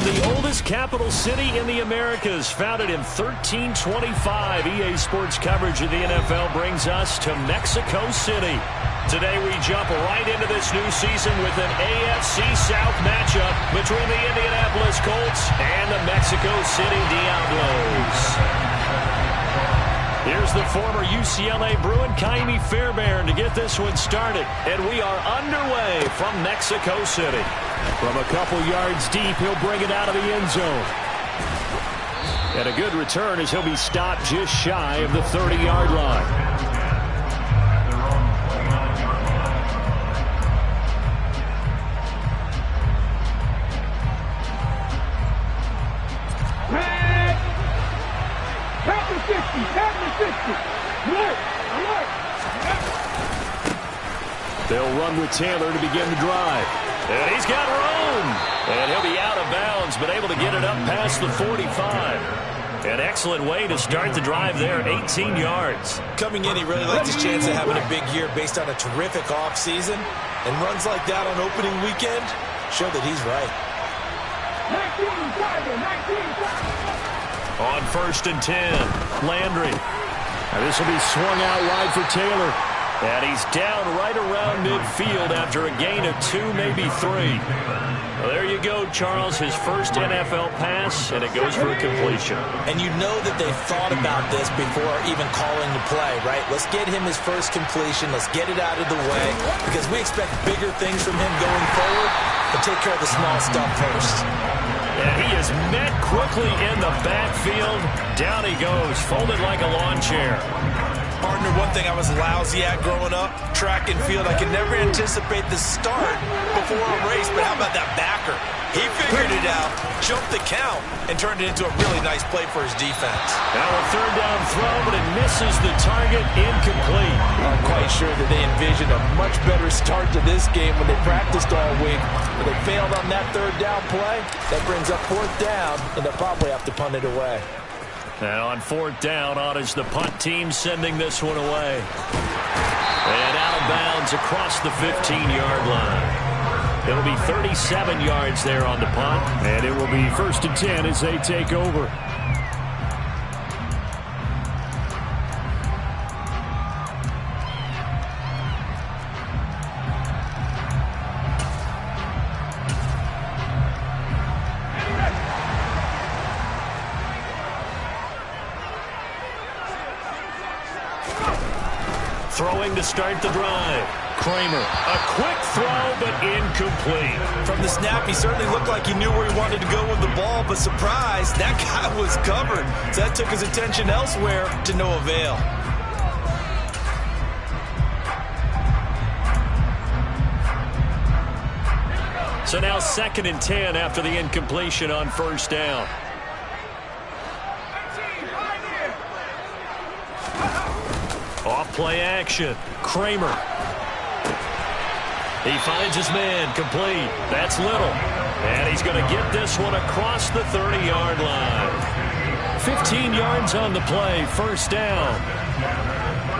From the oldest capital city in the Americas, founded in 1325, EA Sports coverage of the NFL brings us to Mexico City. Today we jump right into this new season with an AFC South matchup between the Indianapolis Colts and the Mexico City Diablos. Here's the former UCLA Bruin, Kaimi Fairbairn, to get this one started. And we are underway from Mexico City. From a couple yards deep, he'll bring it out of the end zone. And a good return as he'll be stopped just shy of the 30-yard line. They'll run with Taylor to begin the drive. And he's got room. And he'll be out of bounds, but able to get it up past the 45. An excellent way to start the drive there, 18 yards. Coming in, he really liked his chance of having a big year based on a terrific offseason. And runs like that on opening weekend show that he's right. 19. On 1st and 10, Landry. Now this will be swung out wide for Taylor. And he's down right around midfield after a gain of 2, maybe 3. Well, there you go, Charles, his first NFL pass, and it goes for a completion. And you know that they thought about this before even calling the play, right? Let's get him his first completion. Let's get it out of the way because we expect bigger things from him going forward, but take care of the small stuff first. And he is met quickly in the backfield. Down he goes, folded like a lawn chair. Partner, one thing I was lousy at growing up, track and field, I could never anticipate the start before a race, but how about that backer? He figured it out, jumped the count, and turned it into a really nice play for his defense. Now a third down throw, but it misses the target, incomplete. I'm quite sure that they envisioned a much better start to this game when they practiced all week, but they failed on that third down play. That brings up 4th down, and they'll probably have to punt it away. Now on 4th down, on is the punt team sending this one away. And out of bounds across the 15-yard line. It'll be 37 yards there on the punt. And it will be 1st and 10 as they take over. Throwing to start the drive. Kramer, a quick throw, but incomplete. From the snap, he certainly looked like he knew where he wanted to go with the ball, but surprise, that guy was covered. So that took his attention elsewhere to no avail. So now 2nd and 10 after the incompletion on 1st down. Off play action. Kramer. He finds his man, complete. That's Little. And he's going to get this one across the 30-yard line. 15 yards on the play, 1st down.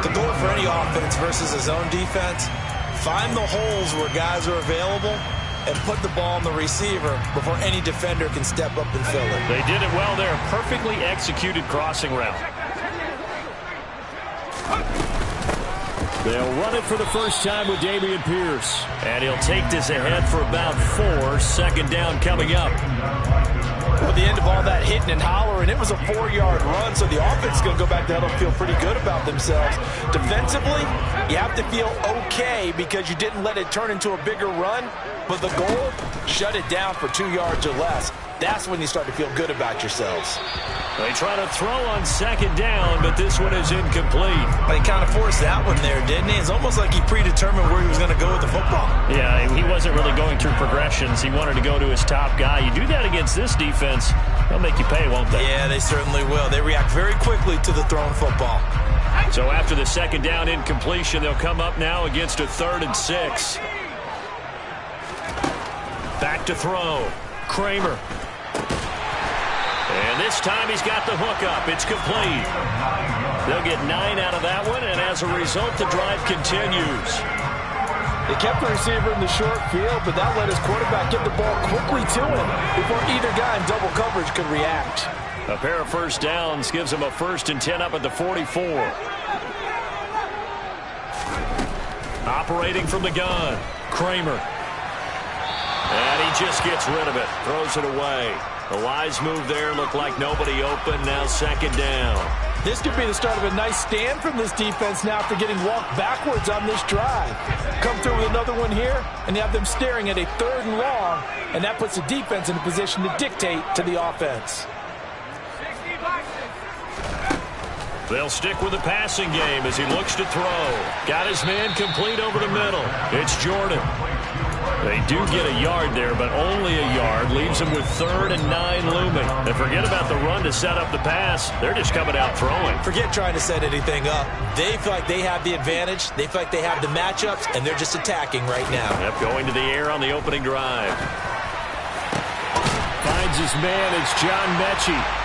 The goal for any offense versus his own defense, find the holes where guys are available and put the ball on the receiver before any defender can step up and fill it. They did it well there. Perfectly executed crossing route. They'll run it for the first time with Dameon Pierce. And he'll take this ahead for about 4. 2nd down coming up. At the end of all that hitting and hollering, it was a 4-yard run, so the offense is going to go back to and feel pretty good about themselves. Defensively, you have to feel okay because you didn't let it turn into a bigger run, but the goal, shut it down for 2 yards or less. That's when you start to feel good about yourselves. They try to throw on 2nd down, but this one is incomplete. But he kind of forced that one there, didn't he? It's almost like he predetermined where he was going to go with the football. Yeah, he wasn't really going through progressions. He wanted to go to his top guy. You do that against this defense, they'll make you pay, won't they? Yeah, they certainly will. They react very quickly to the thrown football. So after the 2nd down incompletion, they'll come up now against a 3rd and 6. Back to throw. Kramer. And this time he's got the hook up. It's complete. They'll get 9 out of that one, and as a result, the drive continues. He kept the receiver in the short field, but that let his quarterback get the ball quickly to him before either guy in double coverage could react. A pair of first downs gives him a 1st and 10 up at the 44. Operating from the gun, Kramer. And he just gets rid of it, throws it away. A wise move there, looked like nobody open, now 2nd down. This could be the start of a nice stand from this defense now after getting walked backwards on this drive. Come through with another one here, and you have them staring at a 3rd and long, and that puts the defense in a position to dictate to the offense. They'll stick with the passing game as he looks to throw. Got his man complete over the middle. It's Jordan. They do get a yard there, but only a yard. Leaves them with 3rd and 9 looming. And forget about the run to set up the pass. They're just coming out throwing. Forget trying to set anything up. They feel like they have the advantage. They feel like they have the matchups, and they're just attacking right now. Yep, going to the air on the opening drive. Finds his man. It's John Mechie.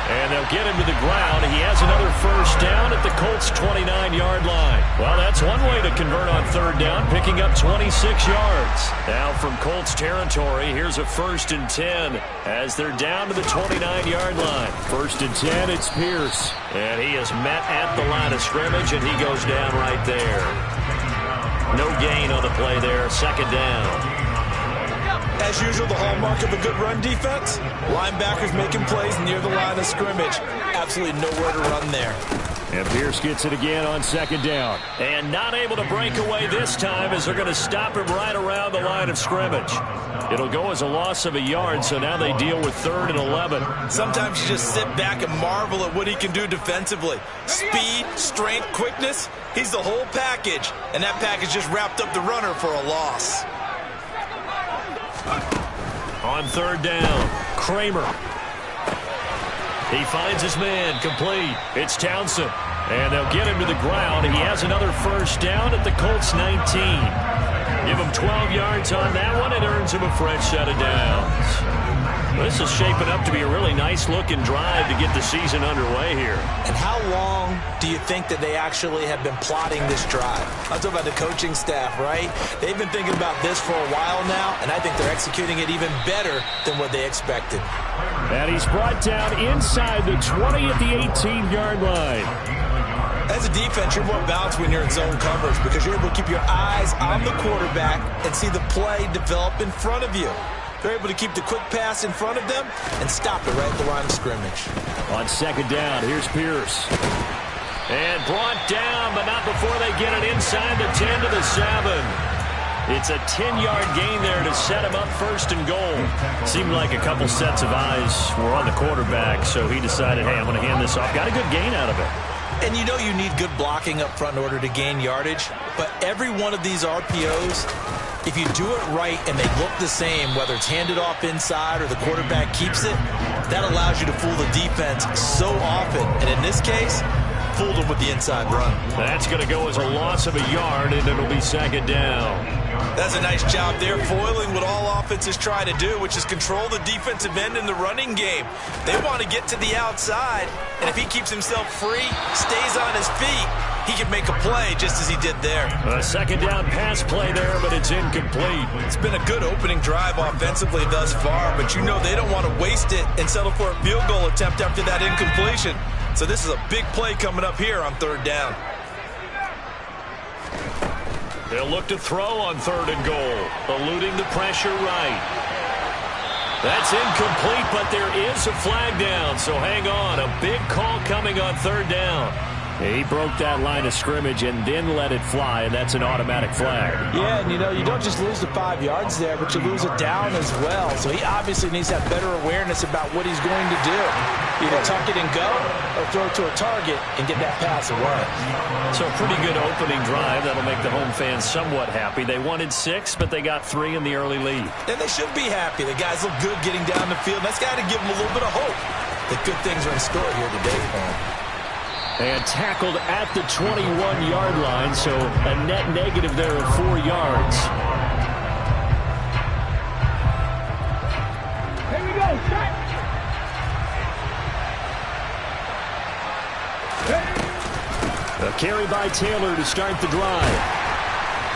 And they'll get him to the ground. He has another 1st down at the Colts' 29-yard line. Well, that's one way to convert on 3rd down, picking up 26 yards. Now from Colts territory, here's a 1st and 10 as they're down to the 29-yard line. 1st and 10, it's Pierce. And he is met at the line of scrimmage, and he goes down right there. No gain on the play there, 2nd down. As usual, the hallmark of a good run defense, linebackers making plays near the line of scrimmage. Absolutely nowhere to run there. And Pierce gets it again on 2nd down. And not able to break away this time as they're going to stop him right around the line of scrimmage. It'll go as a loss of a yard, so now they deal with 3rd and 11. Sometimes you just sit back and marvel at what he can do defensively. Speed, strength, quickness, he's the whole package. And that package just wrapped up the runner for a loss. On 3rd down, Kramer. He finds his man complete. It's Townsend. And they'll get him to the ground. He has another 1st down at the Colts 19. Give him 12 yards on that one. It earns him a fresh set of downs. This is shaping up to be a really nice-looking drive to get the season underway here. And how long do you think that they actually have been plotting this drive? I'm talking about the coaching staff, right? They've been thinking about this for a while now, and I think they're executing it even better than what they expected. And he's brought down inside the 20 at the 18-yard line. As a defense, you're more balanced when you're in zone coverage because you're able to keep your eyes on the quarterback and see the play develop in front of you. They're able to keep the quick pass in front of them and stop it right at the line of scrimmage. On 2nd down, here's Pierce. And brought down, but not before they get it inside the 10 to the 7. It's a 10-yard gain there to set him up 1st and goal. Seemed like a couple sets of eyes were on the quarterback, so he decided, hey, I'm going to hand this off. Got a good gain out of it. And you know you need good blocking up front in order to gain yardage, but every one of these RPOs, if you do it right and they look the same, whether it's handed off inside or the quarterback keeps it, that allows you to fool the defense so often. And in this case, fooled them with the inside run. That's going to go as a loss of a yard, and it'll be 2nd down. That's a nice job there, foiling what all offenses try to do, which is control the defensive end in the running game. They want to get to the outside, and if he keeps himself free, stays on his feet, he can make a play just as he did there. A 2nd down pass play there, but it's incomplete. It's been a good opening drive offensively thus far, but you know they don't want to waste it and settle for a field goal attempt after that incompletion. So this is a big play coming up here on 3rd down. They'll look to throw on 3rd and goal, eluding the pressure right. That's incomplete, but there is a flag down, so hang on. A big call coming on 3rd down. He broke that line of scrimmage and then let it fly, and that's an automatic flag. Yeah, and you know, you don't just lose the 5 yards there, but you lose it down as well. So he obviously needs to have better awareness about what he's going to do. Either tuck it and go or throw it to a target and get that pass away. So a pretty good opening drive. That'll make the home fans somewhat happy. They wanted 6, but they got 3 in the early lead. And they should be happy. The guys look good getting down the field. That's got to give them a little bit of hope that good things are in store here today for them. And tackled at the 21-yard line, so a net negative there of 4 yards. Here we go, shot. A carry by Taylor to start the drive.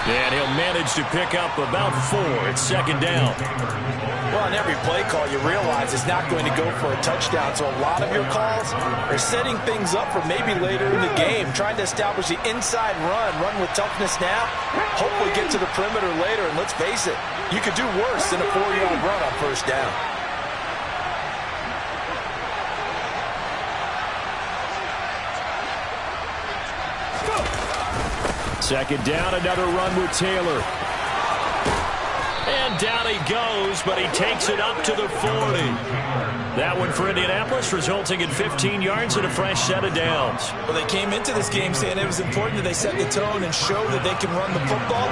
And he'll manage to pick up about 4. It's second down. Well, on every play call, you realize it's not going to go for a touchdown. So a lot of your calls are setting things up for maybe later in the game, trying to establish the inside run with toughness now, hopefully get to the perimeter later. And let's face it, you could do worse than a 4-yard run on first down. Second down, another run with Taylor. And down he goes, but he takes it up to the 40. That one for Indianapolis, resulting in 15 yards and a fresh set of downs. Well, they came into this game saying it was important that they set the tone and show that they can run the football.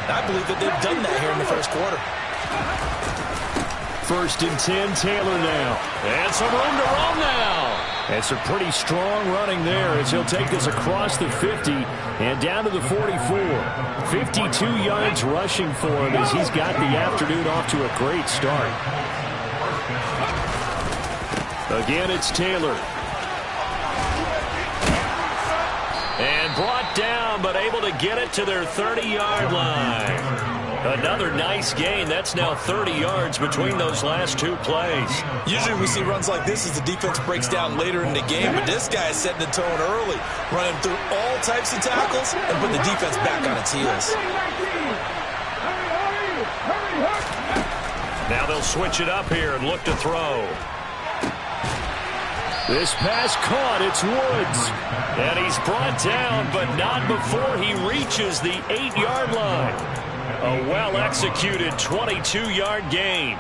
I believe that they've done that here in the first quarter. First and 10, Taylor now. And some room to run now. And some pretty strong running there as he'll take this across the 50 and down to the 44. 52 yards rushing for him as he's got the afternoon off to a great start. Again, it's Taylor. And brought down, but able to get it to their 30-yard line. Another nice gain. That's now 30 yards between those last 2 plays. Usually we see runs like this as the defense breaks down later in the game, but this guy is setting the tone early, running through all types of tackles and putting the defense back on its heels. Now they'll switch it up here and look to throw. This pass caught. It's Woods. And he's brought down, but not before he reaches the 8-yard line. A well-executed 22-yard gain.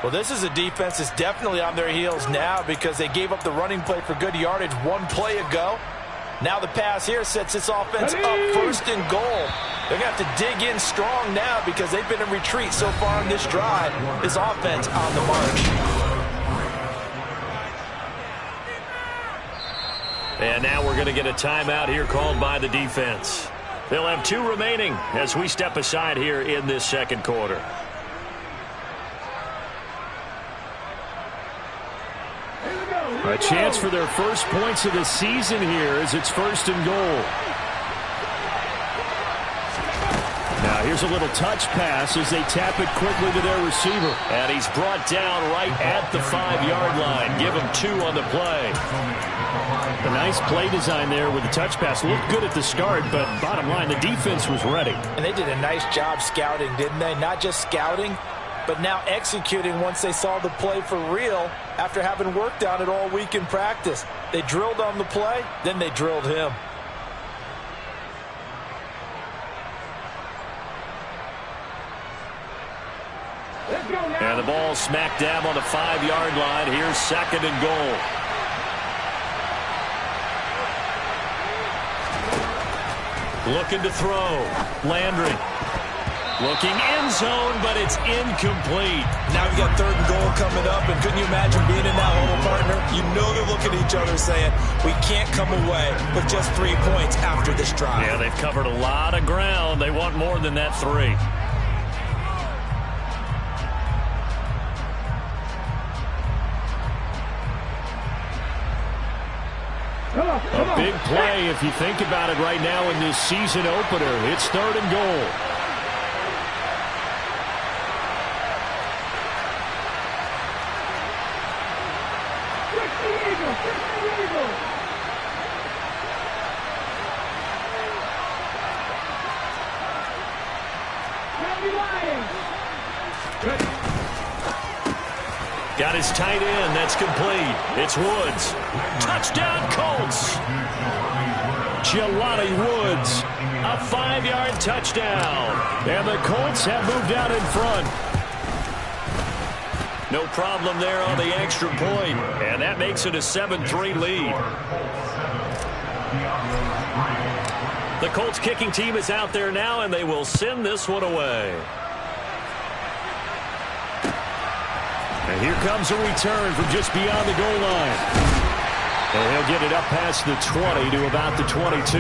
Well, this is a defense that's definitely on their heels now because they gave up the running play for good yardage 1 play ago. Now the pass here sets this offense up first and goal. They're going to have to dig in strong now because they've been in retreat so far in this drive. This offense on the march. And now we're going to get a timeout here called by the defense. They'll have 2 remaining as we step aside here in this second quarter. A chance for their first points of the season here as it's first and goal. Now here's a little touch pass as they tap it quickly to their receiver. And he's brought down right at the 5-yard line. Give him 2 on the play. A nice play design there with the touch pass. Looked good at the start, but bottom line, the defense was ready. And they did a nice job scouting, didn't they? Not just scouting, but now executing once they saw the play for real after having worked on it all week in practice. They drilled on the play, then they drilled him. And the ball smack dab on the 5-yard line. Here's second and goal. Looking to throw. Landry. Looking end zone, but it's incomplete. Now you got third and goal coming up, and couldn't you imagine being in that huddle, partner? You know they're looking at each other saying, we can't come away with just 3 points after this drive. Yeah, they've covered a lot of ground. They want more than that 3. A big play if you think about it right now in this season opener. It's third and goal. Got his tight end. That's complete. It's Woods. Touchdown, Colts. Jelani Woods. A 5-yard touchdown. And the Colts have moved out in front. No problem there on the extra point. And that makes it a 7-3 lead. The Colts kicking team is out there now, and they will send this one away. And here comes a return from just beyond the goal line. And he'll get it up past the 20 to about the 22.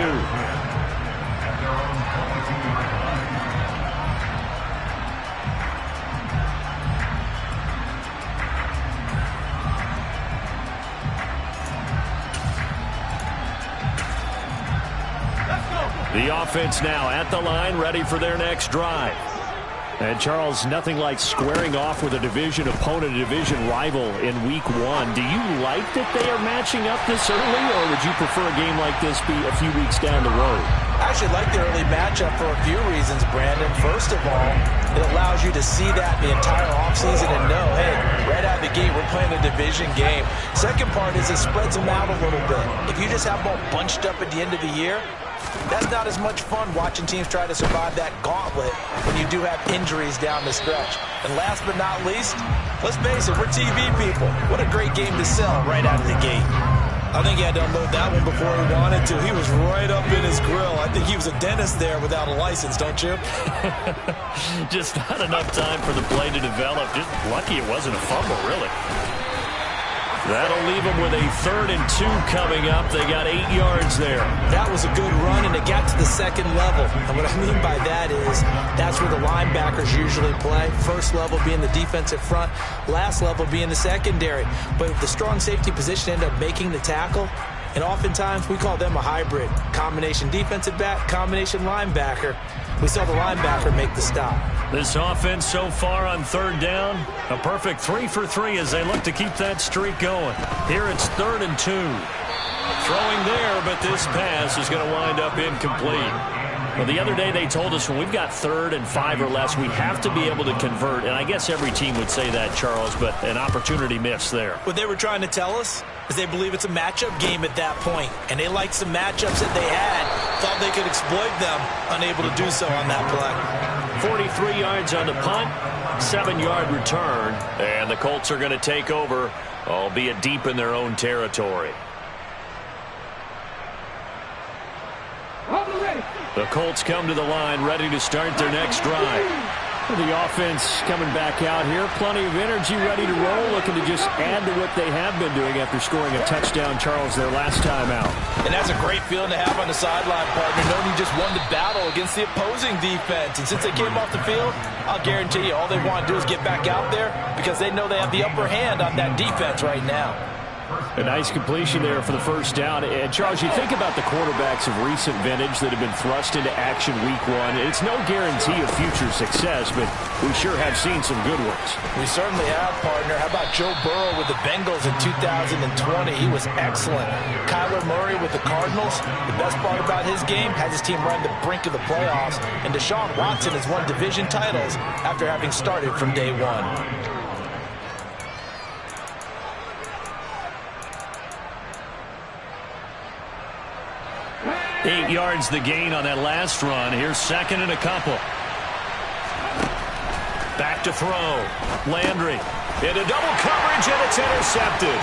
The offense now at the line, ready for their next drive. And, Charles, nothing like squaring off with a division opponent, a division rival in Week 1. Do you like that they are matching up this early, or would you prefer a game like this be a few weeks down the road? I actually like the early matchup for a few reasons, Brandon. First of all, it allows you to see that the entire offseason and know, hey, right out of the gate, we're playing a division game. Second part is it spreads them out a little bit. If you just have them all bunched up at the end of the year, that's not as much fun watching teams try to survive that gauntlet when you do have injuries down the stretch. And last but not least, let's face it, we're TV people. What a great game to sell right out of the gate. I think he had to unload that one before he wanted to. He was right up in his grill. I think he was a dentist there without a license, don't you? Just not enough time for the play to develop. Just lucky it wasn't a fumble, really. That'll leave them with a 3rd and 2 coming up. They got 8 yards there. That was a good run, and it got to the second level. And what I mean by that is that's where the linebackers usually play. First level being the defensive front, last level being the secondary. But if the strong safety position ended up making the tackle, and oftentimes we call them a hybrid. Combination defensive back, combination linebacker. We saw the linebacker make the stop. This offense so far on 3rd down, a perfect 3 for 3 as they look to keep that streak going. Here it's 3rd and 2. Throwing there, but this pass is going to wind up incomplete. Well, the other day they told us when we've got 3rd and 5 or less, we have to be able to convert. And I guess every team would say that, Charles, but an opportunity missed there. What they were trying to tell us is they believe it's a matchup game at that point. And they liked some matchups that they had, thought they could exploit them, unable to do so on that play. 43 yards on the punt, 7-yard return. And the Colts are going to take over, albeit deep in their own territory. The Colts come to the line, ready to start their next drive. The offense coming back out here. Plenty of energy, ready to roll, looking to just add to what they have been doing after scoring a touchdown, Charles, their last time out. And that's a great feeling to have on the sideline, partner, knowing you just won the battle against the opposing defense. And since they came off the field, I'll guarantee you all they want to do is get back out there because they know they have the upper hand on that defense right now. A nice completion there for the first down. And, Charles, you think about the quarterbacks of recent vintage that have been thrust into action Week 1. It's no guarantee of future success, but we sure have seen some good ones. We certainly have, partner. How about Joe Burrow with the Bengals in 2020? He was excellent. Kyler Murray with the Cardinals. The best part about his game has his team right on the brink of the playoffs. And Deshaun Watson has won division titles after having started from day one. 8 yards the gain on that last run. Here's 2nd and a couple. Back to throw. Landry into double coverage, and it's intercepted.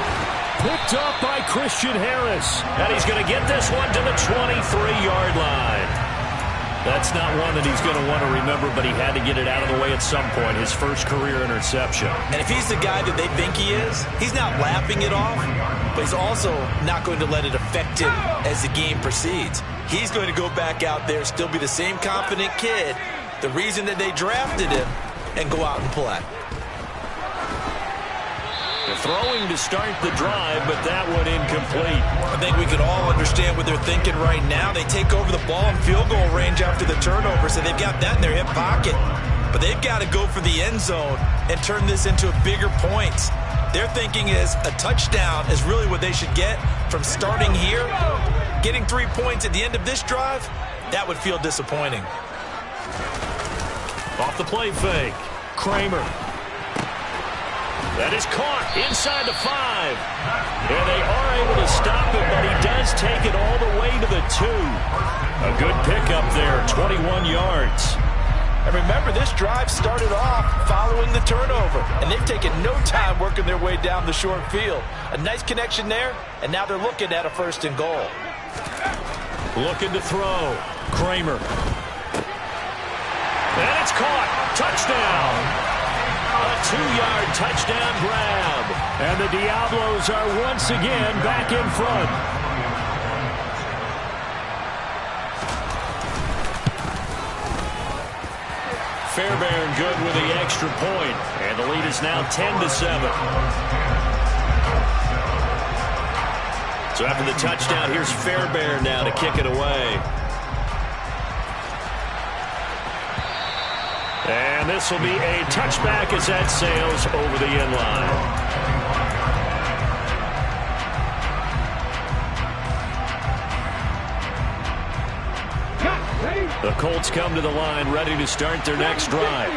Picked up by Christian Harris. And he's going to get this one to the 23-yard line. That's not one that he's going to want to remember, but he had to get it out of the way at some point. His first career interception. And if he's the guy that they think he is, he's not laughing it off, but he's also not going to let it affect him as the game proceeds. He's going to go back out there, still be the same confident kid, the reason that they drafted him, and go out and play. The throwing to start the drive, but that one incomplete. I think we can all understand what they're thinking right now. They take over the ball in field goal range after the turnover, so they've got that in their hip pocket. But they've got to go for the end zone and turn this into bigger points. Their thinking is a touchdown is really what they should get from starting here. Getting 3 points at the end of this drive, that would feel disappointing. Off the play fake. Kramer. That is caught inside the 5. And they are able to stop it, but he does take it all the way to the 2. A good pickup there, 21 yards. And remember, this drive started off following the turnover, and they've taken no time working their way down the short field. A nice connection there, and now they're looking at a 1st and goal. Looking to throw. Kramer. And it's caught. Touchdown. A 2-yard touchdown grab. And the Diablos are once again back in front. Fairbairn good with the extra point. And the lead is now 10-7. So after the touchdown, here's Fairbairn now to kick it away. And this will be a touchback as that sails over the end line. The Colts come to the line, ready to start their next drive.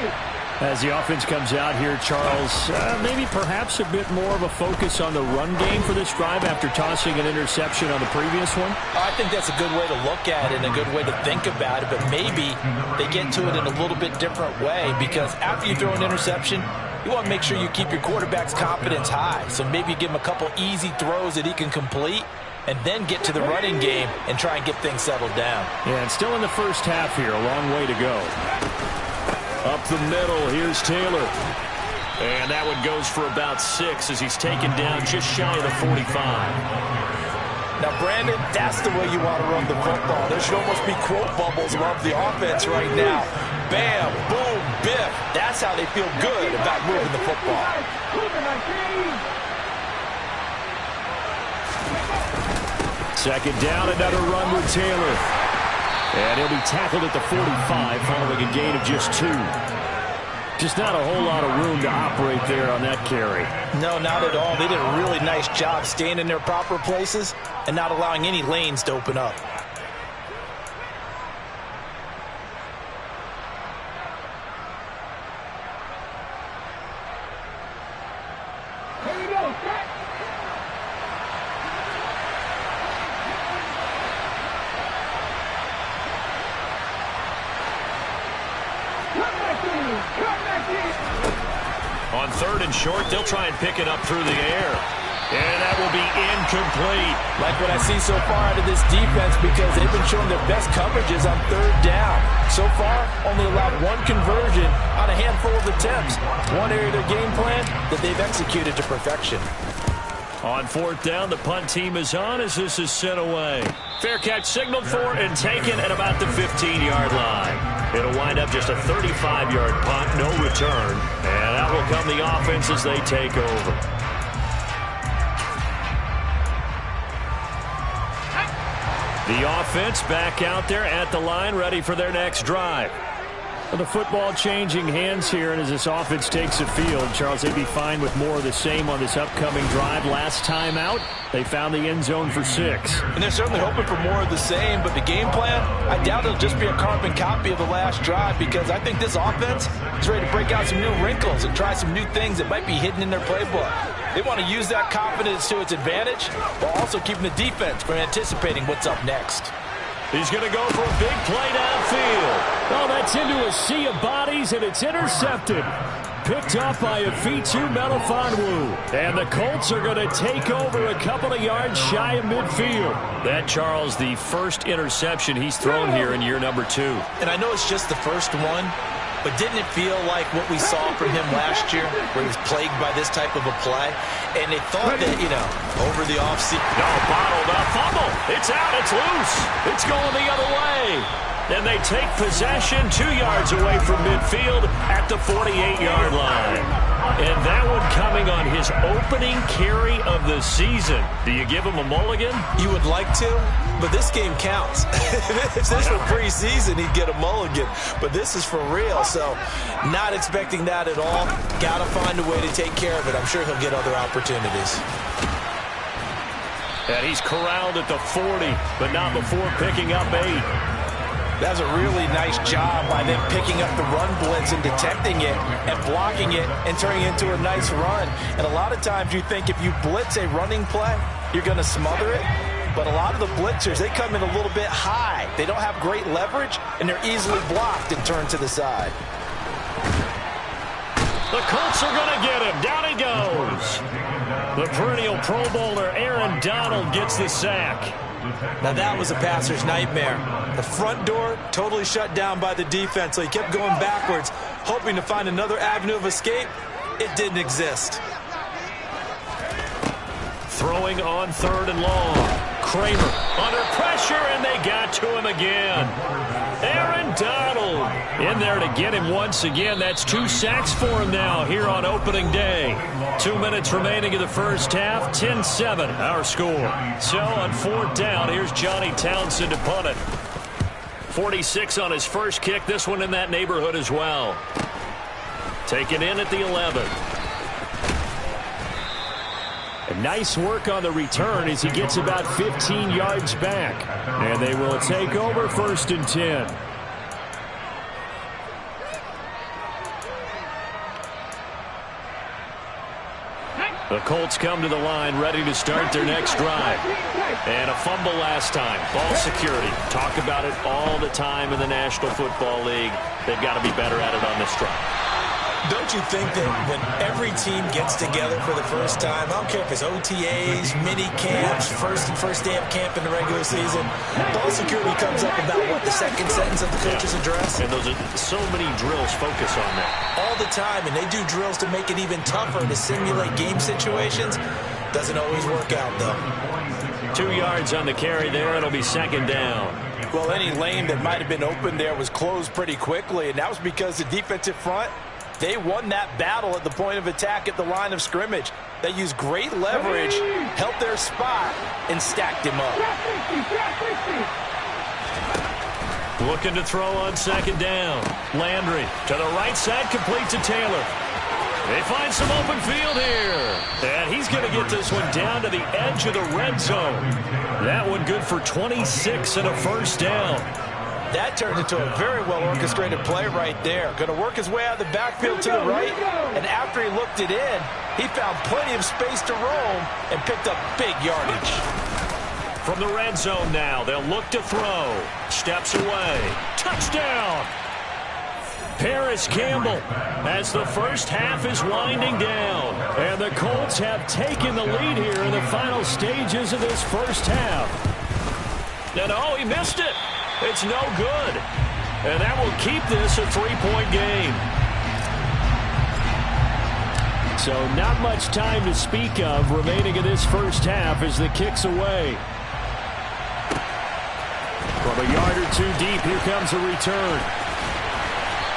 As the offense comes out here, Charles, maybe perhaps a bit more of a focus on the run game for this drive after tossing an interception on the previous one? I think that's a good way to look at it and a good way to think about it, but maybe they get to it in a little bit different way, because after you throw an interception, you want to make sure you keep your quarterback's confidence high. So maybe you give him a couple easy throws that he can complete, and then get to the running game and try and get things settled down. Yeah, and still in the first half here, a long way to go. Up the middle, here's Taylor. And that one goes for about 6 as he's taken down just shy of the 45. Now, Brandon, that's the way you want to run the football. There should almost be quote bubbles above the offense right now. Bam, boom, biff. That's how they feel good about moving the football. Second down, another run with Taylor. And he'll be tackled at the 45 following a gain of just 2. Just not a whole lot of room to operate there on that carry. No, not at all. They did a really nice job staying in their proper places and not allowing any lanes to open up. On third and short, they'll try and pick it up through the air. And that will be incomplete. Like what I see so far out of this defense, because they've been showing their best coverages on third down. So far, only allowed 1 conversion on a handful of attempts. One area of their game plan that they've executed to perfection. On fourth down, the punt team is on as this is sent away. Fair catch signaled for and taken at about the 15-yard line. It'll wind up just a 35-yard punt, no return. And that will come the offense as they take over. The offense back out there at the line, ready for their next drive. Well, the football changing hands here, and as this offense takes the field, Charles, they'd be fine with more of the same on this upcoming drive. Last time out, they found the end zone for 6. And they're certainly hoping for more of the same, but the game plan, I doubt it'll just be a carbon copy of the last drive, because I think this offense is ready to break out some new wrinkles and try some new things that might be hidden in their playbook. They want to use that confidence to its advantage, while also keeping the defense from anticipating what's up next. He's going to go for a big play downfield. Oh, that's into a sea of bodies, and it's intercepted. Picked up by Afitu Melifonwu. And the Colts are going to take over a couple of yards shy of midfield. That, Charles, the first interception he's thrown here in year number 2. And I know it's just the first one, but didn't it feel like what we saw from him last year, where he was plagued by this type of a play? And they thought that, over the offseason. No, bottled up, fumble. It's out, it's loose. It's going the other way. And they take possession 2 yards away from midfield at the 48-yard line. And that one coming on his opening carry of the season. Do you give him a mulligan? You would like to, but this game counts. If this were preseason, he'd get a mulligan. But this is for real, so not expecting that at all. Got to find a way to take care of it. I'm sure he'll get other opportunities. And he's corralled at the 40, but not before picking up 8. That's a really nice job by them picking up the run blitz and detecting it and blocking it and turning it into a nice run. And a lot of times you think if you blitz a running play, you're going to smother it. But a lot of the blitzers, they come in a little bit high. They don't have great leverage, and they're easily blocked and turned to the side. The Colts are going to get him. Down he goes. The perennial Pro Bowler Aaron Donald gets the sack. Now that was a passer's nightmare. The front door totally shut down by the defense, so he kept going backwards, hoping to find another avenue of escape. It didn't exist. Throwing on third and long. Kramer under pressure, and they got to him again. Aaron Donald in there to get him once again. That's 2 sacks for him now here on opening day. 2 minutes remaining in the first half. 10-7 our score. So on fourth down, here's Johnny Townsend to punt it. 46 on his first kick. This one in that neighborhood as well. Taken in at the 11. And nice work on the return as he gets about 15 yards back. And they will take over 1st and 10. The Colts come to the line ready to start their next drive. And a fumble last time. Ball security. Talk about it all the time in the National Football League. They've got to be better at it on this drive. Don't you think that when every team gets together for the first time, I don't care if it's OTAs, mini camps, first day of camp in the regular season, ball security comes up about, what, the second sentence of the coach's address? And those are so many drills focus on that. All the time, and they do drills to make it even tougher to simulate game situations. Doesn't always work out, though. 2 yards on the carry there. It'll be 2nd down. Well, any lane that might have been open there was closed pretty quickly, and that was because the defensive front, they won that battle at the point of attack at the line of scrimmage. They used great leverage, held their spot, and stacked him up. Looking to throw on 2nd down. Landry to the right side, complete to Taylor. They find some open field here. And he's going to get this one down to the edge of the red zone. That one good for 26 and a 1st down. That turned into a very well-orchestrated play right there. Going to work his way out of the backfield to the right, and after he looked it in, he found plenty of space to roam and picked up big yardage. From the red zone now, they'll look to throw. Steps away. Touchdown! Paris Campbell as the first half is winding down. And the Colts have taken the lead here in the final stages of this first half. And oh, he missed it. It's no good. And that will keep this a 3-point game. So not much time to speak of remaining in this first half as the kick's away. From a yard or two deep, here comes a return.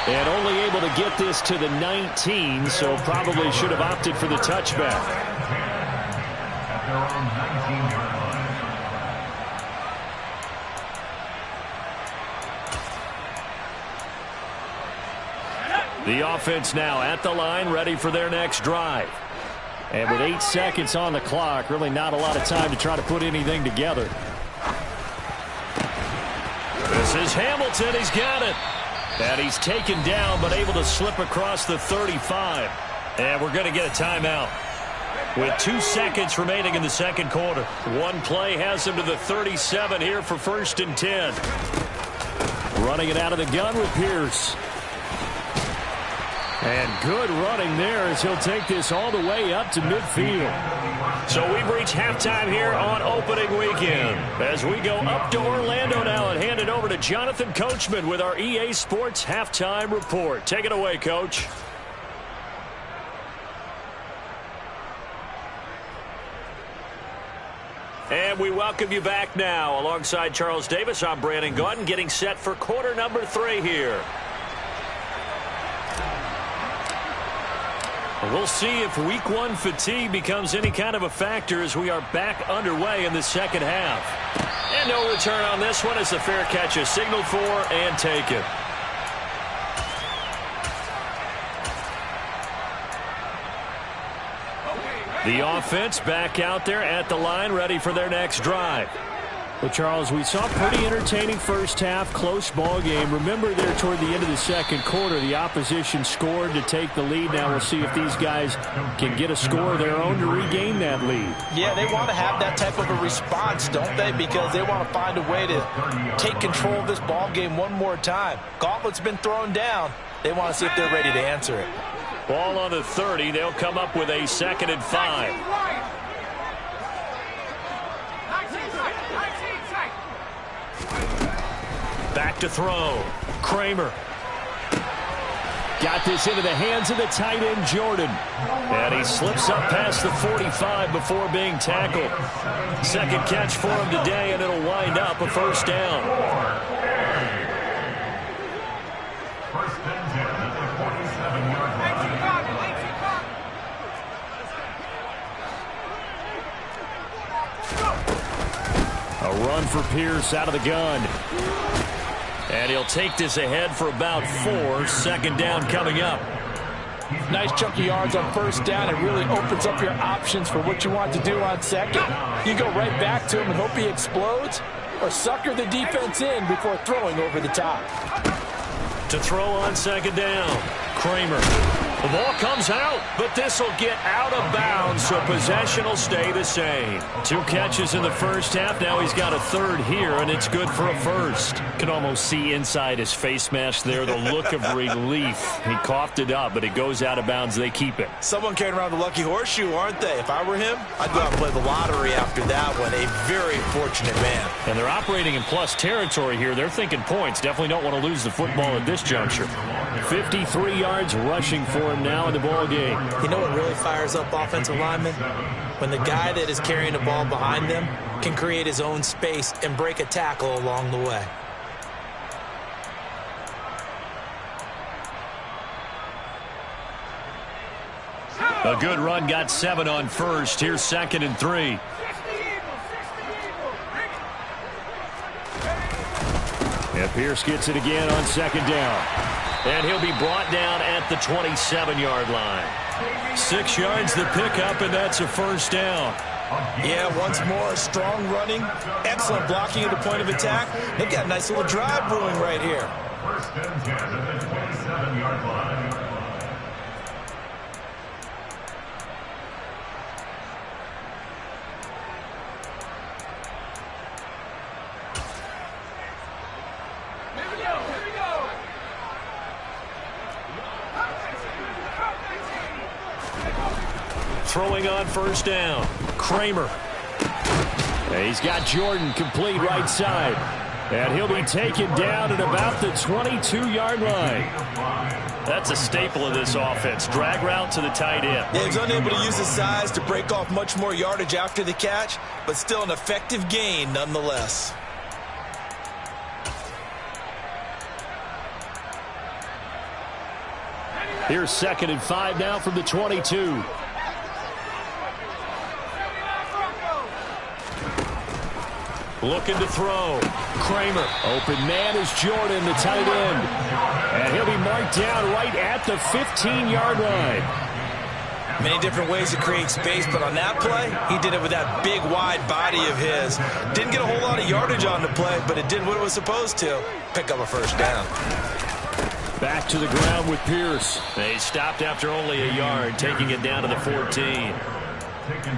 And only able to get this to the 19, so probably should have opted for the touchback. The offense now at the line, ready for their next drive. And with 8 seconds on the clock, really not a lot of time to try to put anything together. This is Hamilton. He's got it. And he's taken down, but able to slip across the 35. And we're going to get a timeout. With 2 seconds remaining in the second quarter. One play has him to the 37 here for 1st and 10. Running it out of the gun with Pierce. And good running there as he'll take this all the way up to midfield. So we've reached halftime here on opening weekend. As we go up to Orlando now and hand it over to Jonathan Coachman with our EA Sports Halftime Report. Take it away, Coach. And we welcome you back now. Alongside Charles Davis, I'm Brandon Gaudin, getting set for quarter number 3 here. We'll see if week 1 fatigue becomes any kind of a factor as we are back underway in the second half. And no return on this one as the fair catch is signaled for and taken. The offense back out there at the line, ready for their next drive. Well, Charles, we saw a pretty entertaining first half, close ball game. Remember there toward the end of the second quarter, the opposition scored to take the lead. Now we'll see if these guys can get a score of their own to regain that lead. Yeah, they want to have that type of a response, don't they? Because they want to find a way to take control of this ball game one more time. Gauntlet's been thrown down. They want to see if they're ready to answer it. Ball on the 30. They'll come up with a 2nd and 5. Back to throw. Kramer. Got this into the hands of the tight end, Jordan. And he slips up past the 45 before being tackled. Second catch for him today, and it'll wind up a 1st down. A run for Pierce out of the gun. And he'll take this ahead for about 4. Second down coming up. Nice chunk of yards on first down. It really opens up your options for what you want to do on second. You go right back to him and hope he explodes, or sucker the defense in before throwing over the top. To throw on second down, Kramer. The ball comes out, but this will get out of bounds, so possession will stay the same. 2 catches in the first half. Now he's got a third here, and it's good for a first. Can almost see inside his face mask there the look of relief. He coughed it up, but it goes out of bounds. They keep it. Someone carrying around the lucky horseshoe, aren't they? If I were him, I'd go out and play the lottery after that one. A very fortunate man. And they're operating in plus territory here. They're thinking points. Definitely don't want to lose the football at this juncture. 53 yards rushing for him now in the ball game. You know what really fires up offensive linemen? When the guy that is carrying the ball behind them can create his own space and break a tackle along the way. A good run, got 7 on first. Here's 2nd and 3. And Pierce gets it again on 2nd down. And he'll be brought down at the 27-yard line. 6 yards the pickup, and that's a first down. Yeah, once more, strong running, excellent blocking at the point of attack. They've got a nice little drive brewing right here. First and 10 at the 27-yard line. Throwing on first down, Kramer. And he's got Jordan complete right side. And he'll be taken down at about the 22-yard line. That's a staple of this offense. Drag route to the tight end. Yeah, he's unable to use his size to break off much more yardage after the catch, but still an effective gain nonetheless. Here's 2nd and 5 now from the 22. Looking to throw. Kramer. Open man is Jordan, the tight end. And he'll be marked down right at the 15-yard line. Many different ways to create space, but on that play, he did it with that big, wide body of his. Didn't get a whole lot of yardage on the play, but it did what it was supposed to. Pick up a first down. Back to the ground with Pierce. They stopped after only a yard, taking it down to the 14.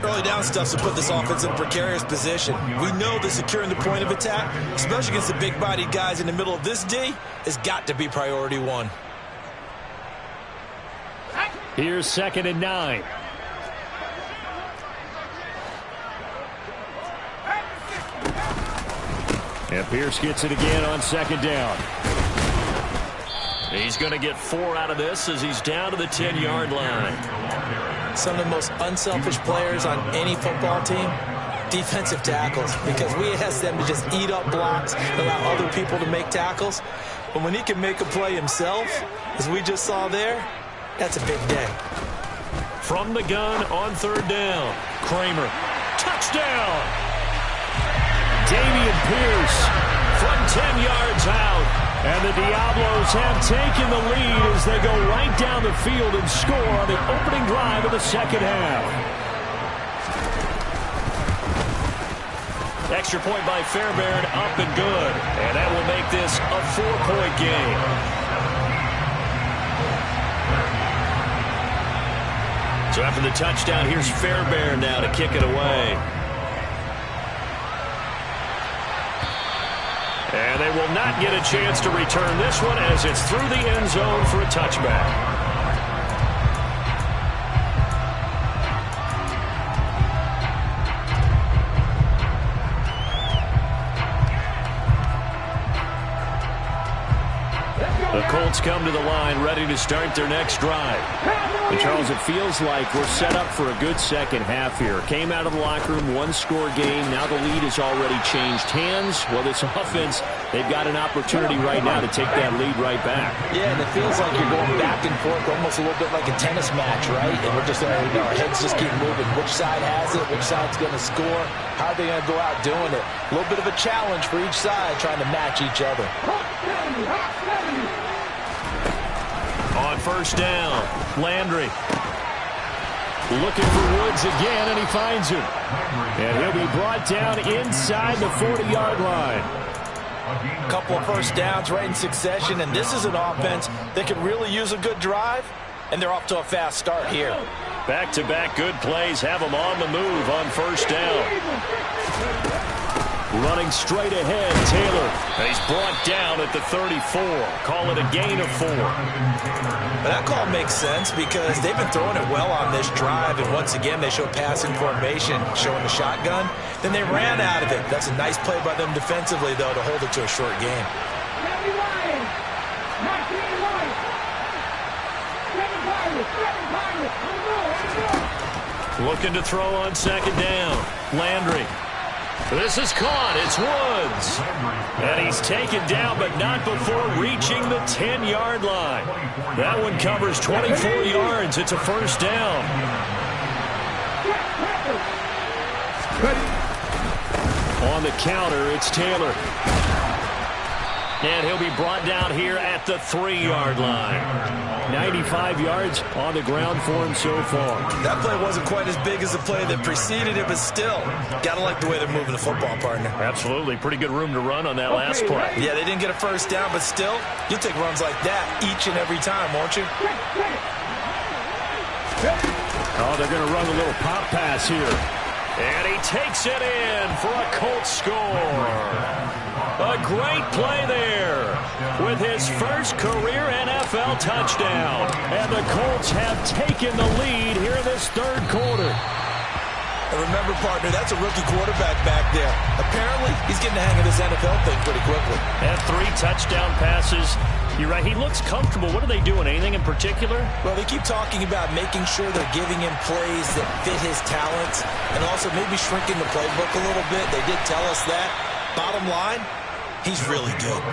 Early down stuff to put this offense in a precarious position. We know that securing the point of attack, especially against the big-bodied guys in the middle of this D, has got to be priority 1. Here's 2nd and 9. And Pierce gets it again on 2nd down. He's going to get 4 out of this as he's down to the 10-yard line. Some of the most unselfish players on any football team, defensive tackles, because we ask them to just eat up blocks, allow other people to make tackles. But when he can make a play himself, as we just saw there, that's a big day. From the gun on 3rd down, Kramer. Touchdown! Dameon Pierce from 10 yards out. And the Diablos have taken the lead as they go right down the field and score on the opening drive of the second half. Extra point by Fairbairn, up and good. And that will make this a 4-point game. So after the touchdown, here's Fairbairn now to kick it away. And they will not get a chance to return this one as it's through the end zone for a touchback. The Colts come to the line, ready to start their next drive. And Charles, it feels like we're set up for a good second half here. Came out of the locker room, one-score game. Now the lead has already changed hands. Well, this offense, they've got an opportunity right now to take that lead right back. Yeah, and it feels like you're going back and forth, almost a little bit like a tennis match, right? And we're just, our heads just keep moving. Which side has it? Which side's going to score? How are they going to go out doing it? A little bit of a challenge for each side, trying to match each other. On first down, Landry looking for Woods again, and he finds him. And he'll be brought down inside the 40-yard line. A couple of first downs right in succession, and this is an offense that could really use a good drive, and they're off to a fast start here. Back-to-back good plays have them on the move on first down. Running straight ahead, Taylor. He's brought down at the 34. Call it a gain of 4. But that call makes sense because they've been throwing it well on this drive, and once again they show passing formation, showing the shotgun. Then they ran out of it. That's a nice play by them defensively, though, to hold it to a short game. Looking to throw on second down. Landry. This is caught. It's Woods. And he's taken down, but not before reaching the 10-yard line. That one covers 24 yards. It's a first down. On the counter, it's Taylor. And he'll be brought down here at the 3-yard line. 95 yards on the ground for him so far. That play wasn't quite as big as the play that preceded it, but still, gotta like the way they're moving the football, partner. Absolutely. Pretty good room to run on that last play. Yeah, they didn't get a first down, but still, you'll take runs like that each and every time, won't you? Oh, they're going to run a little pop pass here. And he takes it in for a Colts score. A great play there with his first career NFL touchdown. And the Colts have taken the lead here in this third quarter. And remember, partner, that's a rookie quarterback back there. Apparently, he's getting the hang of this NFL thing pretty quickly. And 3 touchdown passes. You're right, he looks comfortable. What are they doing? Anything in particular? Well, they keep talking about making sure they're giving him plays that fit his talents and also maybe shrinking the playbook a little bit. They did tell us that. Bottom line, he's really good.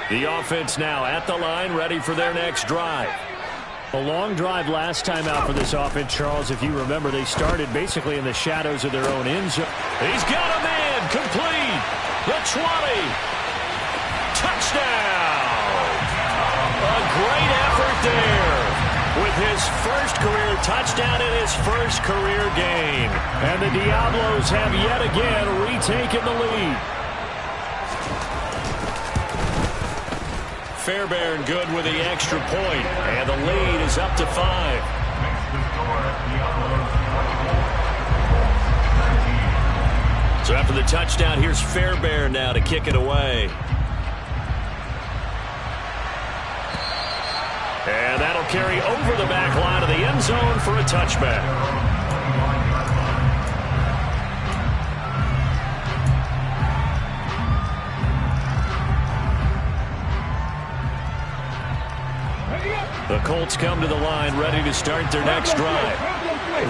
The offense now at the line, ready for their next drive. A long drive last time out for this offense, Charles. If you remember, they started basically in the shadows of their own end zone. He's got him in, complete. The 20. Touchdown. A great effort there with his first career touchdown in his first career game. And the Diablos have yet again retaken the lead. Fairbairn good with the extra point, and the lead is up to 5. So after the touchdown, here's Fairbairn now to kick it away. And that'll carry over the back line of the end zone for a touchback. The Colts come to the line, ready to start their next drive.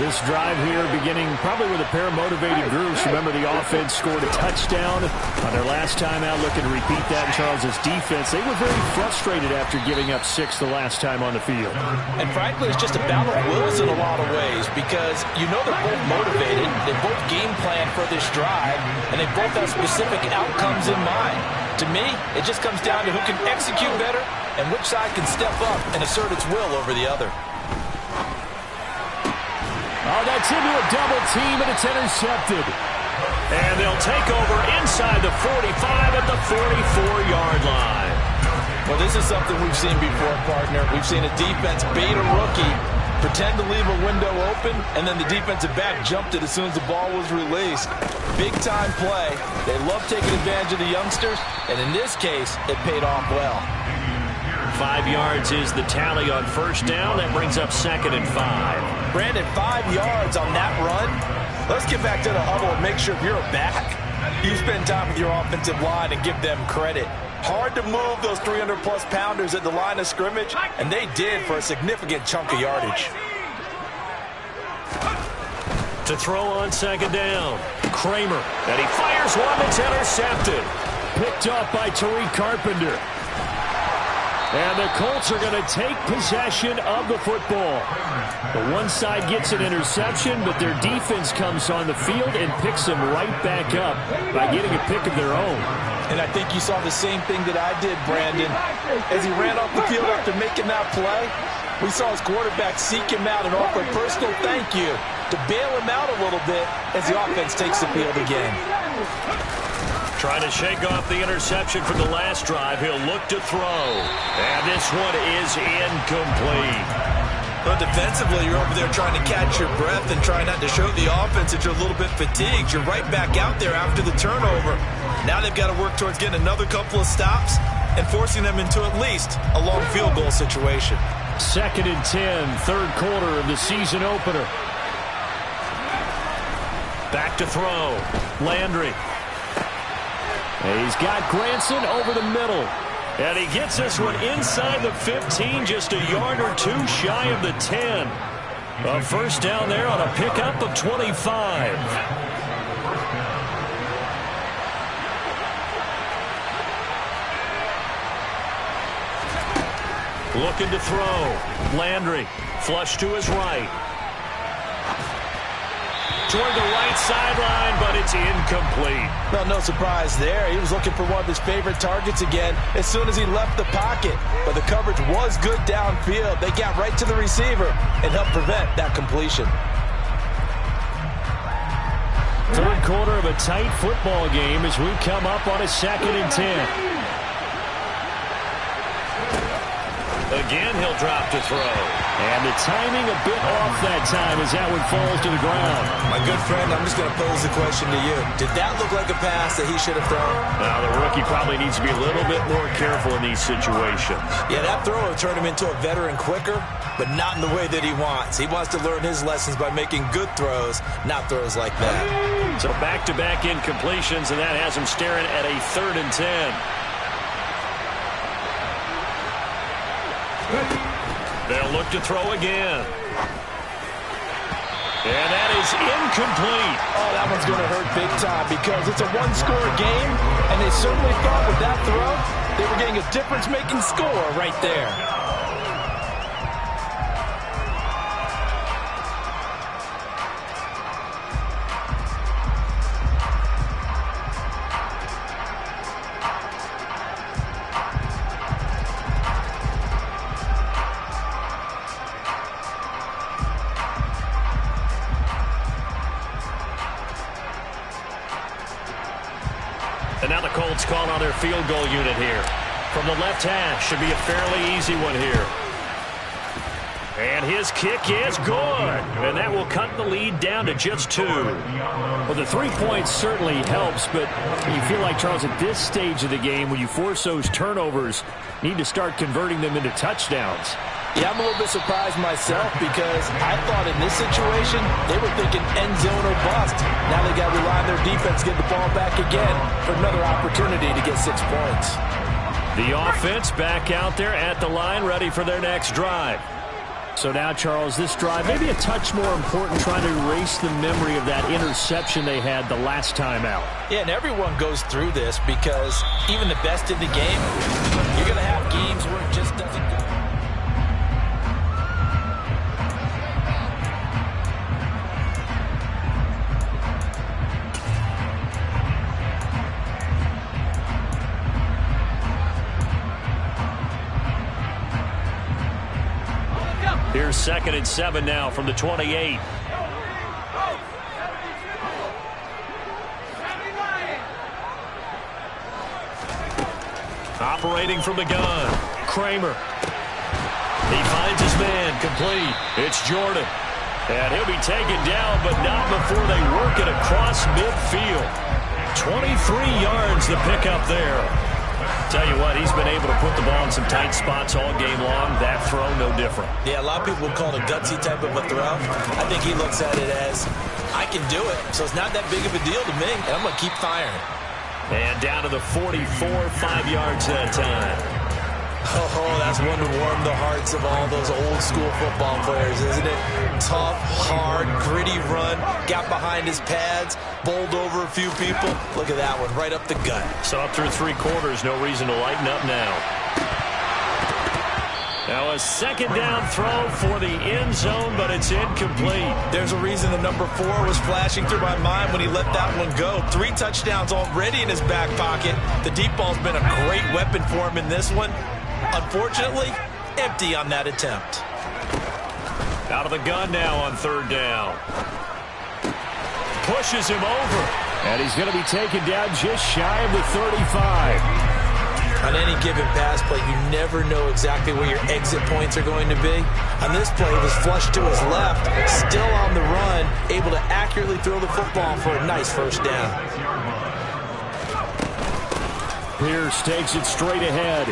This drive here beginning probably with a pair of motivated groups. Remember, the offense scored a touchdown on their last time out. Looking to repeat that in Charles's defense. They were very frustrated after giving up 6 the last time on the field. And frankly, it's just a battle of wills in a lot of ways because you know they're both motivated. They both game plan for this drive, and they both have specific outcomes in mind. To me, it just comes down to who can execute better and which side can step up and assert its will over the other. Oh, that's into a double team, and it's intercepted. And they'll take over inside the 45 at the 44-yard line. Well, this is something we've seen before, partner. We've seen a defense bait a rookie, pretend to leave a window open, and then the defensive back jumped it as soon as the ball was released. Big-time play. They love taking advantage of the youngsters, and in this case, it paid off well. 5 yards is the tally on first down. That brings up 2nd and 5. Brandon, 5 yards on that run. Let's get back to the huddle and make sure if you're a back, You spend time with your offensive line and give them credit. Hard to move those 300-plus pounders at the line of scrimmage, and they did for a significant chunk of yardage. To throw on second down, Kramer, and he fires one that's intercepted. Picked off by Tariq Carpenter. And the Colts are going to take possession of the football. The one side gets an interception, but their defense comes on the field and picks them right back up by getting a pick of their own. And I think you saw the same thing that I did, Brandon. As he ran off the field after making that play, we saw his quarterback seek him out and offer a personal thank you to bail him out a little bit as the offense takes the field again. Trying to shake off the interception from the last drive. He'll look to throw. And this one is incomplete. But defensively, you're over there trying to catch your breath and trying not to show the offense that you're a little bit fatigued. You're right back out there after the turnover. Now they've got to work towards getting another couple of stops and forcing them into at least a long field goal situation. 2nd and 10, third quarter of the season opener. Back to throw. Landry. He's got Granson over the middle. And he gets this one inside the 15, just a yard or two shy of the 10. A first down there on a pickup of 25. Looking to throw. Landry. Flush to his right. Toward the right sideline, but it's incomplete. Well, no surprise there. He was looking for one of his favorite targets again as soon as he left the pocket. But the coverage was good downfield. They got right to the receiver and helped prevent that completion. Third quarter of a tight football game as we come up on a 2nd and 10. Again, he'll drop to throw. And the timing a bit off that time as that one falls to the ground. My good friend, I'm just going to pose the question to you. Did that look like a pass that he should have thrown? Now, the rookie probably needs to be a little bit more careful in these situations. Yeah, that throw will turn him into a veteran quicker, but not in the way that he wants. He wants to learn his lessons by making good throws, not throws like that. So back-to-back incompletions, and that has him staring at a 3rd and 10. They'll look to throw again. And that is incomplete. Oh, that one's going to hurt big time because it's a one-score game, and they certainly thought with that throw they were getting a difference-making score right there. And now the Colts call on their field goal unit here. From the left hash, should be a fairly easy one here. And his kick is good. And that will cut the lead down to just 2. Well, the 3 points certainly helps, but you feel like, Charles, at this stage of the game, when you force those turnovers, you need to start converting them into touchdowns. Yeah, I'm a little bit surprised myself because I thought in this situation they were thinking end zone or bust. Now they got to rely on their defense to get the ball back again for another opportunity to get 6 points. The offense back out there at the line, ready for their next drive. So now, Charles, this drive may be a touch more important, trying to erase the memory of that interception they had the last time out. Yeah, and everyone goes through this because even the best in the game, you're going to have games where it just doesn't go. Here's 2nd and 7 now from the 28. Operating from the gun, Kramer. He finds his man, complete. It's Jordan. And he'll be taken down, but not before they work it across midfield. 23 yards the pickup there. Tell you what, he's been able to put the ball in some tight spots all game long. That throw, no different. Yeah, a lot of people would call it a gutsy type of a throw. I think he looks at it as I can do it, so it's not that big of a deal to me, and I'm going to keep firing. And down to the 44, 5 yards that time. Oh, that's one to warm the hearts of all those old school football players, isn't it? Tough, hard, gritty run, got behind his pads, bowled over a few people. Look at that one, right up the gut. So up through 3 quarters, no reason to lighten up now. Now a second down throw for the end zone, but it's incomplete. There's a reason the number 4 was flashing through my mind when he let that one go. 3 touchdowns already in his back pocket. The deep ball's been a great weapon for him in this one. Unfortunately, empty on that attempt. Out of the gun now on 3rd down. Pushes him over. And he's going to be taken down just shy of the 35. On any given pass play, you never know exactly where your exit points are going to be. On this play, it was flushed to his left, still on the run, able to accurately throw the football for a nice first down. Pierce takes it straight ahead.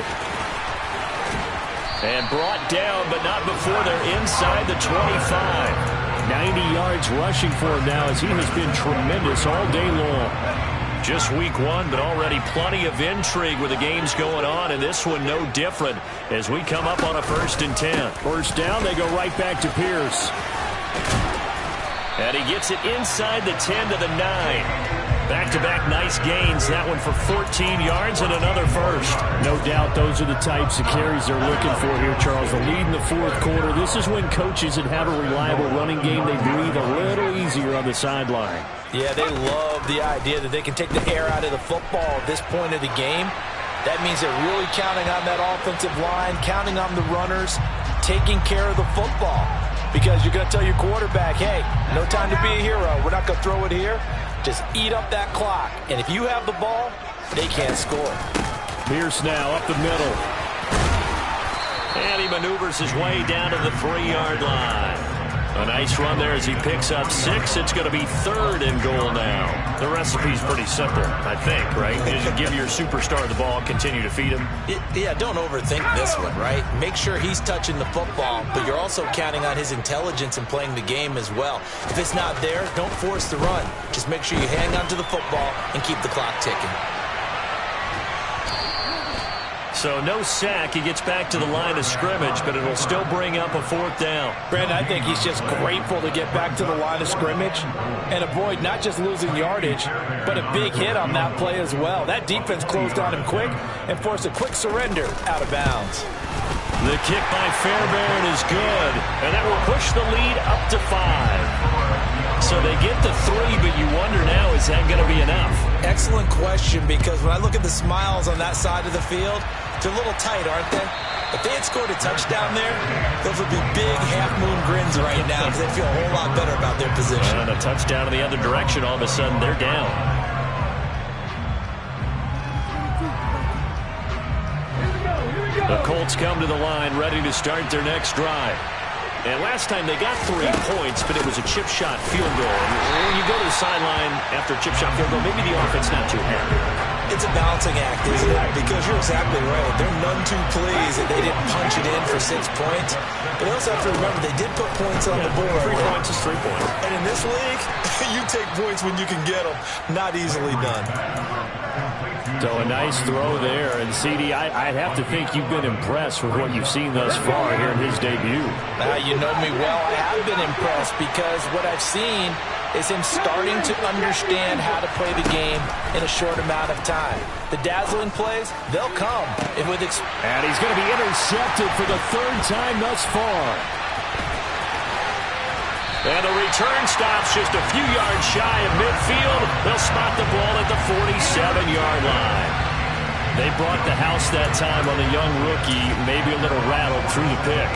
And brought down, but not before they're inside the 25. 90 yards rushing for him now as he has been tremendous all day long. Just week 1, but already plenty of intrigue with the games going on, and this one no different as we come up on a 1st and 10. First down, they go right back to Pierce. And he gets it inside the 10 to the 9. Back-to-back nice gains. That one for 14 yards and another first. No doubt those are the types of carries they're looking for here, Charles. The lead in the 4th quarter. This is when coaches that have a reliable running game, they breathe a little easier on the sideline. Yeah, they love the idea that they can take the air out of the football at this point of the game. That means they're really counting on that offensive line, counting on the runners, taking care of the football. Because you're going to tell your quarterback, hey, no time to be a hero. We're not going to throw it here. Just eat up that clock. And if you have the ball, they can't score. Pierce now up the middle. And he maneuvers his way down to the 3-yard line. A nice run there as he picks up 6. It's going to be 3rd and goal now. The recipe's pretty simple, I think, right? Just give your superstar the ball, continue to feed him. Yeah, don't overthink this one, right? Make sure he's touching the football, but you're also counting on his intelligence in playing the game as well. If it's not there, don't force the run. Just make sure you hang on to the football and keep the clock ticking. So no sack. He gets back to the line of scrimmage, but it'll still bring up a 4th down. Brandon, I think he's just grateful to get back to the line of scrimmage and avoid not just losing yardage, but a big hit on that play as well. That defense closed on him quick and forced a quick surrender out of bounds. The kick by Fairbairn is good, and that will push the lead up to 5. So they get the 3, but you wonder now, is that going to be enough? Excellent question, because when I look at the smiles on that side of the field, they're a little tight, aren't they? If they had scored a touchdown there, those would be big half-moon grins right now because they feel a whole lot better about their position. And a touchdown in the other direction, all of a sudden they're down. The Colts come to the line, ready to start their next drive. And last time they got 3 points, but it was a chip shot field goal. And when you go to the sideline after a chip shot field goal, maybe the offense not too happy. It's a balancing act, isn't it? Because you're exactly right. They're none too pleased that they didn't punch it in for 6 points. But they also have to remember they did put points on the board. 3 points is 3 points. And in this league, you take points when you can get them. Not easily done. So a nice throw there. And, CD, I have to think you've been impressed with what you've seen thus far here in his debut. You know me well. I have been impressed because what I've seen is him starting to understand how to play the game in a short amount of time. The dazzling plays, they'll come. And he's going to be intercepted for the 3rd time thus far. And the return stops just a few yards shy of midfield. They'll spot the ball at the 47-yard line. They brought the house that time on the young rookie, maybe a little rattled through the pick.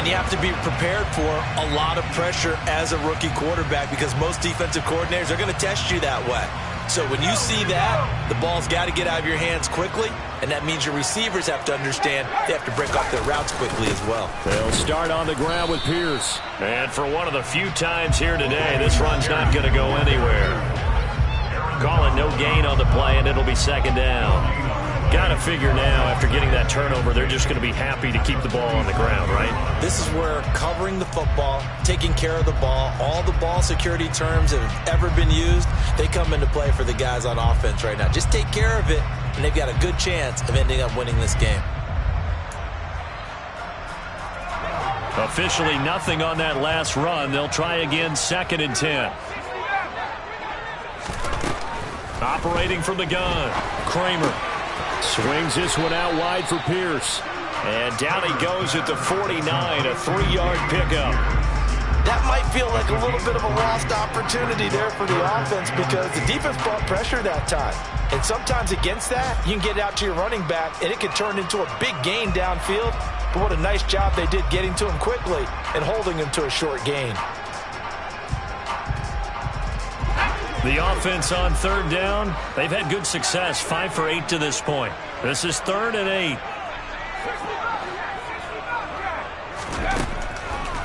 And you have to be prepared for a lot of pressure as a rookie quarterback because most defensive coordinators are going to test you that way. So when you see that, the ball's got to get out of your hands quickly, and that means your receivers have to understand they have to break off their routes quickly as well. They'll start on the ground with Pierce. And for one of the few times here today, this run's not going to go anywhere. Calling no gain on the play, and it'll be 2nd down. Got to figure now, after getting that turnover, they're just going to be happy to keep the ball on the ground, right? This is where covering the football, taking care of the ball, all the ball security terms that have ever been used, they come into play for the guys on offense right now. Just take care of it, and they've got a good chance of ending up winning this game. Officially nothing on that last run. They'll try again, 2nd and 10. Operating from the gun, Kramer. Swings this one out wide for Pierce. And down he goes at the 49, a 3-yard pickup. That might feel like a little bit of a lost opportunity there for the offense because the defense brought pressure that time. And sometimes against that, you can get out to your running back, and it can turn into a big gain downfield. But what a nice job they did getting to him quickly and holding him to a short gain. The offense on 3rd down, they've had good success, 5 for 8 to this point. This is 3rd and 8.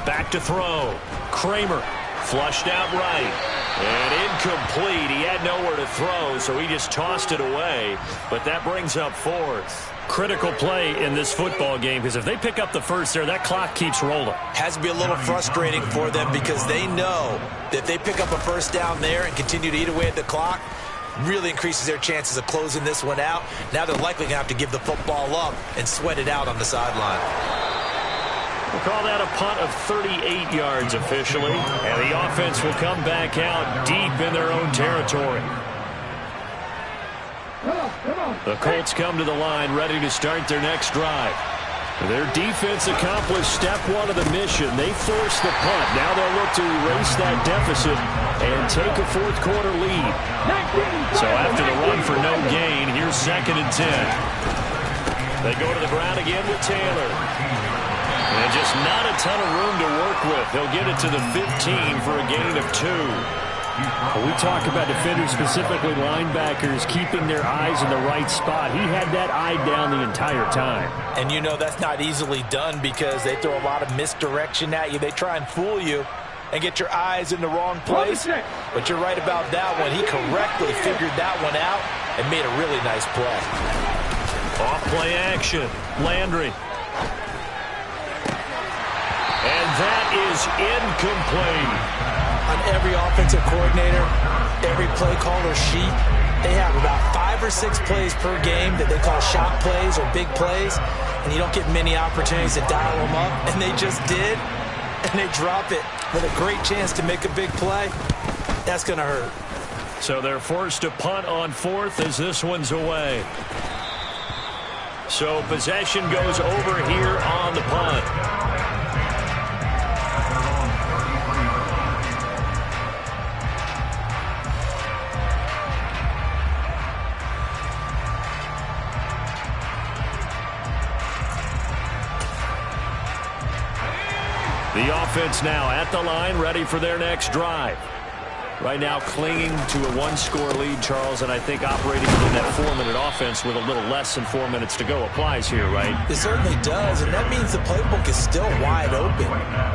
Back to throw. Kramer flushed out right. And incomplete. He had nowhere to throw, so he just tossed it away. But that brings up 4th. Critical play in this football game, because if they pick up the first there, that clock keeps rolling. Has to be a little frustrating for them because they know that if they pick up a first down there and continue to eat away at the clock, really increases their chances of closing this one out. Now they're likely going to have to give the football up and sweat it out on the sideline. We'll call that a punt of 38 yards officially, and the offense will come back out deep in their own territory. The Colts come to the line ready to start their next drive. Their defense accomplished step 1 of the mission. They forced the punt. Now they'll look to erase that deficit and take a 4th quarter lead. So after the run for no gain, here's 2nd and 10. They go to the ground again with Taylor. And just not a ton of room to work with. He'll get it to the 15 for a gain of 2. When we talk about defenders, specifically linebackers, keeping their eyes in the right spot. He had that eye down the entire time. And you know that's not easily done because they throw a lot of misdirection at you. They try and fool you and get your eyes in the wrong place. But you're right about that one. He correctly figured that one out and made a really nice play. Off play action. Landry. And that is incomplete. On every offensive coordinator, every play caller sheet, they have about 5 or 6 plays per game that they call shot plays or big plays, and you don't get many opportunities to dial them up, and they just did, and they drop it with a great chance to make a big play. That's going to hurt. So they're forced to punt on 4th as this one's away. So possession goes over here on the punt. The offense now at the line, ready for their next drive. Right now clinging to a 1-score lead, Charles, and I think operating in that 4-minute offense with a little less than 4 minutes to go applies here, right? It certainly does, and that means the playbook is still wide open.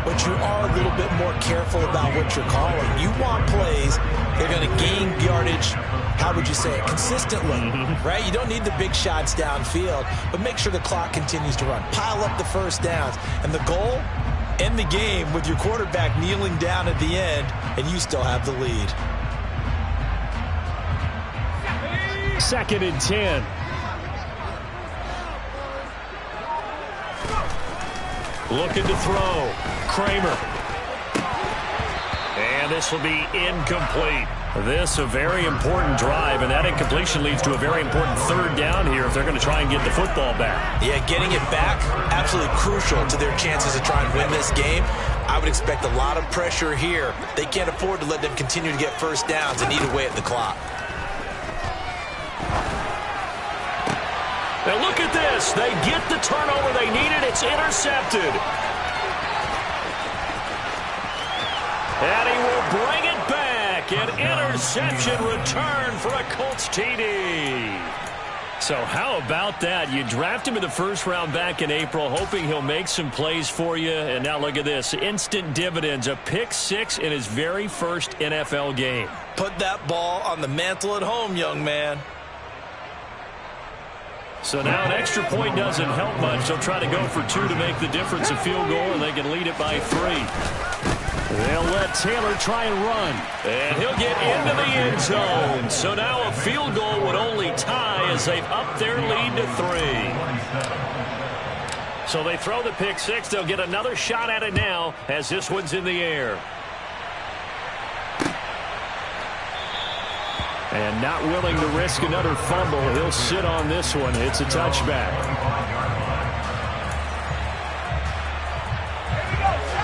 But you are a little bit more careful about what you're calling. You want plays that are going to gain yardage, how would you say it, consistently, right? You don't need the big shots downfield, but make sure the clock continues to run. Pile up the first downs, and the goal, end the game with your quarterback kneeling down at the end, and you still have the lead. 2nd and 10. Looking to throw. Kramer. And this will be incomplete. This a very important drive, and that incompletion leads to a very important 3rd down here if they're going to try and get the football back. Yeah, getting it back, absolutely crucial to their chances to try and win this game. I would expect a lot of pressure here. They can't afford to let them continue to get first downs and eat away at the clock. Now look at this. They get the turnover they needed. It's intercepted. And he will bring it back. An interception return for a Colts TD. So how about that? You draft him in the 1st round back in April, hoping he'll make some plays for you. And now look at this. Instant dividends. A pick 6 in his very first NFL game. Put that ball on the mantle at home, young man. So now an extra point doesn't help much. They'll try to go for 2 to make the difference a field goal, and they can lead it by 3. They'll let Taylor try and run. And he'll get into the end zone. So now a field goal would only tie as they've upped their lead to 3. So they throw the pick 6. They'll get another shot at it now as this one's in the air. And not willing to risk another fumble. He'll sit on this one. It's a touchback.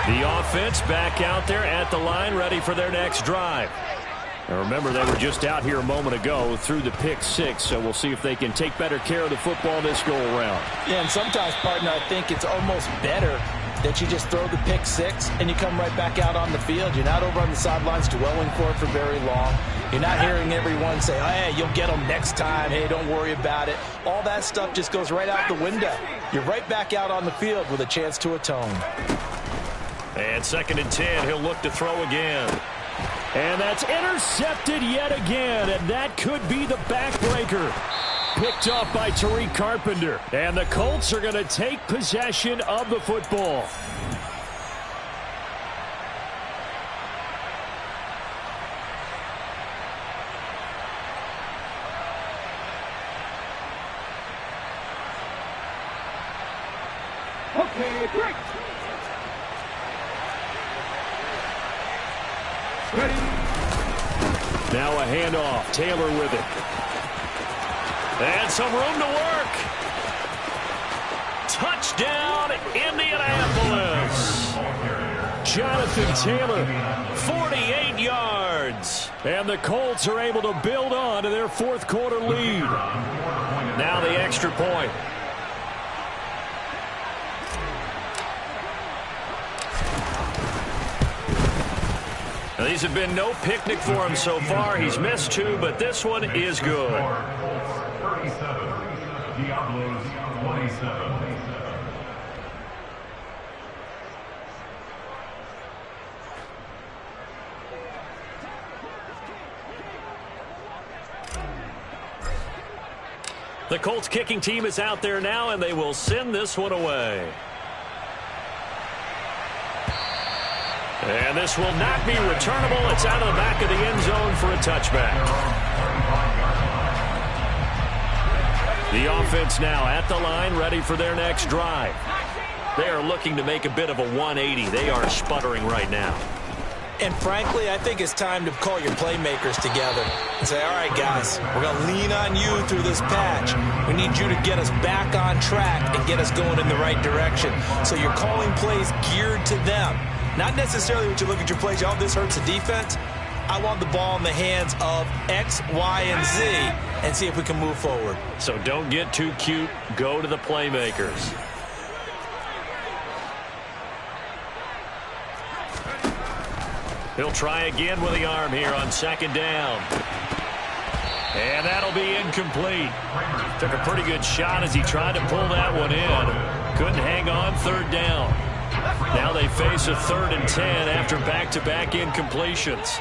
The offense back out there at the line, ready for their next drive. And remember, they were just out here a moment ago through the pick 6, so we'll see if they can take better care of the football this go-around. Yeah, and sometimes, partner, I think it's almost better that you just throw the pick 6 and you come right back out on the field. You're not over on the sidelines dwelling for it for very long. You're not hearing everyone say, oh, hey, you'll get them next time. Hey, don't worry about it. All that stuff just goes right out the window. You're right back out on the field with a chance to atone. And 2nd and 10, he'll look to throw again. And that's intercepted yet again, and that could be the backbreaker. Picked off by Tariq Carpenter. And the Colts are going to take possession of the football. Okay, break. Now a handoff. Taylor with it. And some room to work. Touchdown, Indianapolis. Jonathan Taylor, 48 yards. And the Colts are able to build on to their 4th quarter lead. Now the extra point. Now, these have been no picnic for him so far. He's missed 2, but this one is good. 37, Diablos 27. The Colts kicking team is out there now, and they will send this one away. And this will not be returnable. It's out of the back of the end zone for a touchback. The offense now at the line, ready for their next drive. They are looking to make a bit of a 180. They are sputtering right now. And frankly, I think it's time to call your playmakers together and say, all right, guys, we're going to lean on you through this patch. We need you to get us back on track and get us going in the right direction. So you're calling plays geared to them. Not necessarily when you look at your plays, oh, this hurts the defense. I want the ball in the hands of X, Y, and Z and see if we can move forward. So don't get too cute. Go to the playmakers. He'll try again with the arm here on 2nd down. And that'll be incomplete. Took a pretty good shot as he tried to pull that one in. Couldn't hang on 3rd down. Now they face a 3rd and 10 after back-to-back incompletions.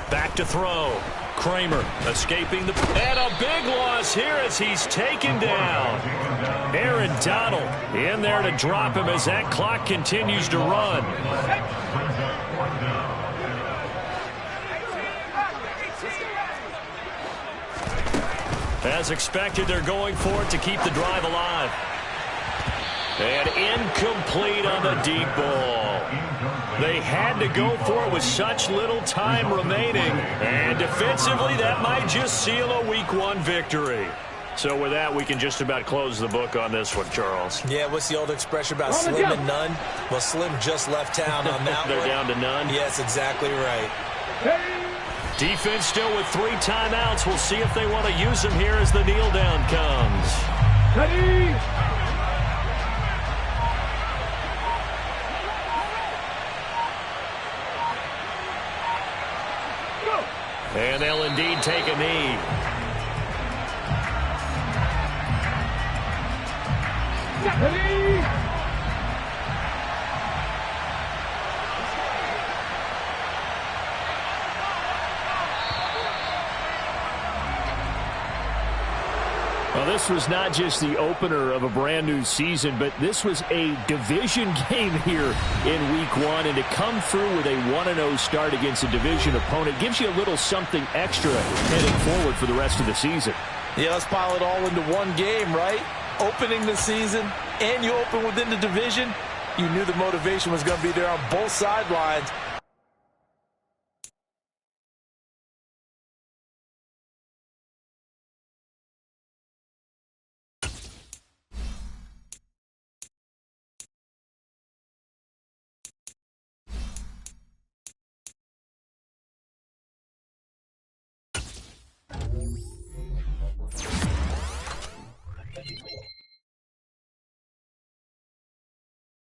Back to throw. Kramer escaping the... And a big loss here as he's taken down. Aaron Donald in there to drop him as that clock continues to run. As expected, they're going for it to keep the drive alive. And incomplete on the deep ball. They had to go for it with such little time remaining. And defensively, that might just seal a Week 1 victory. So with that, we can just about close the book on this one, Charles. Yeah, what's the old expression about slim and none? Well, Slim just left town on that They're one. down to none? Yes, exactly right. Defense still with 3 timeouts. We'll see if they want to use them here as the kneel down comes. Ready? And they'll indeed take a knee. Ready? this was not just the opener of a brand new season, but this was a division game here in week 1. And to come through with a 1-0 start against a division opponent gives you a little something extra heading forward for the rest of the season. Yeah, let's pile it all into one game, right? Opening the season, and you open within the division. You knew the motivation was going to be there on both sidelines.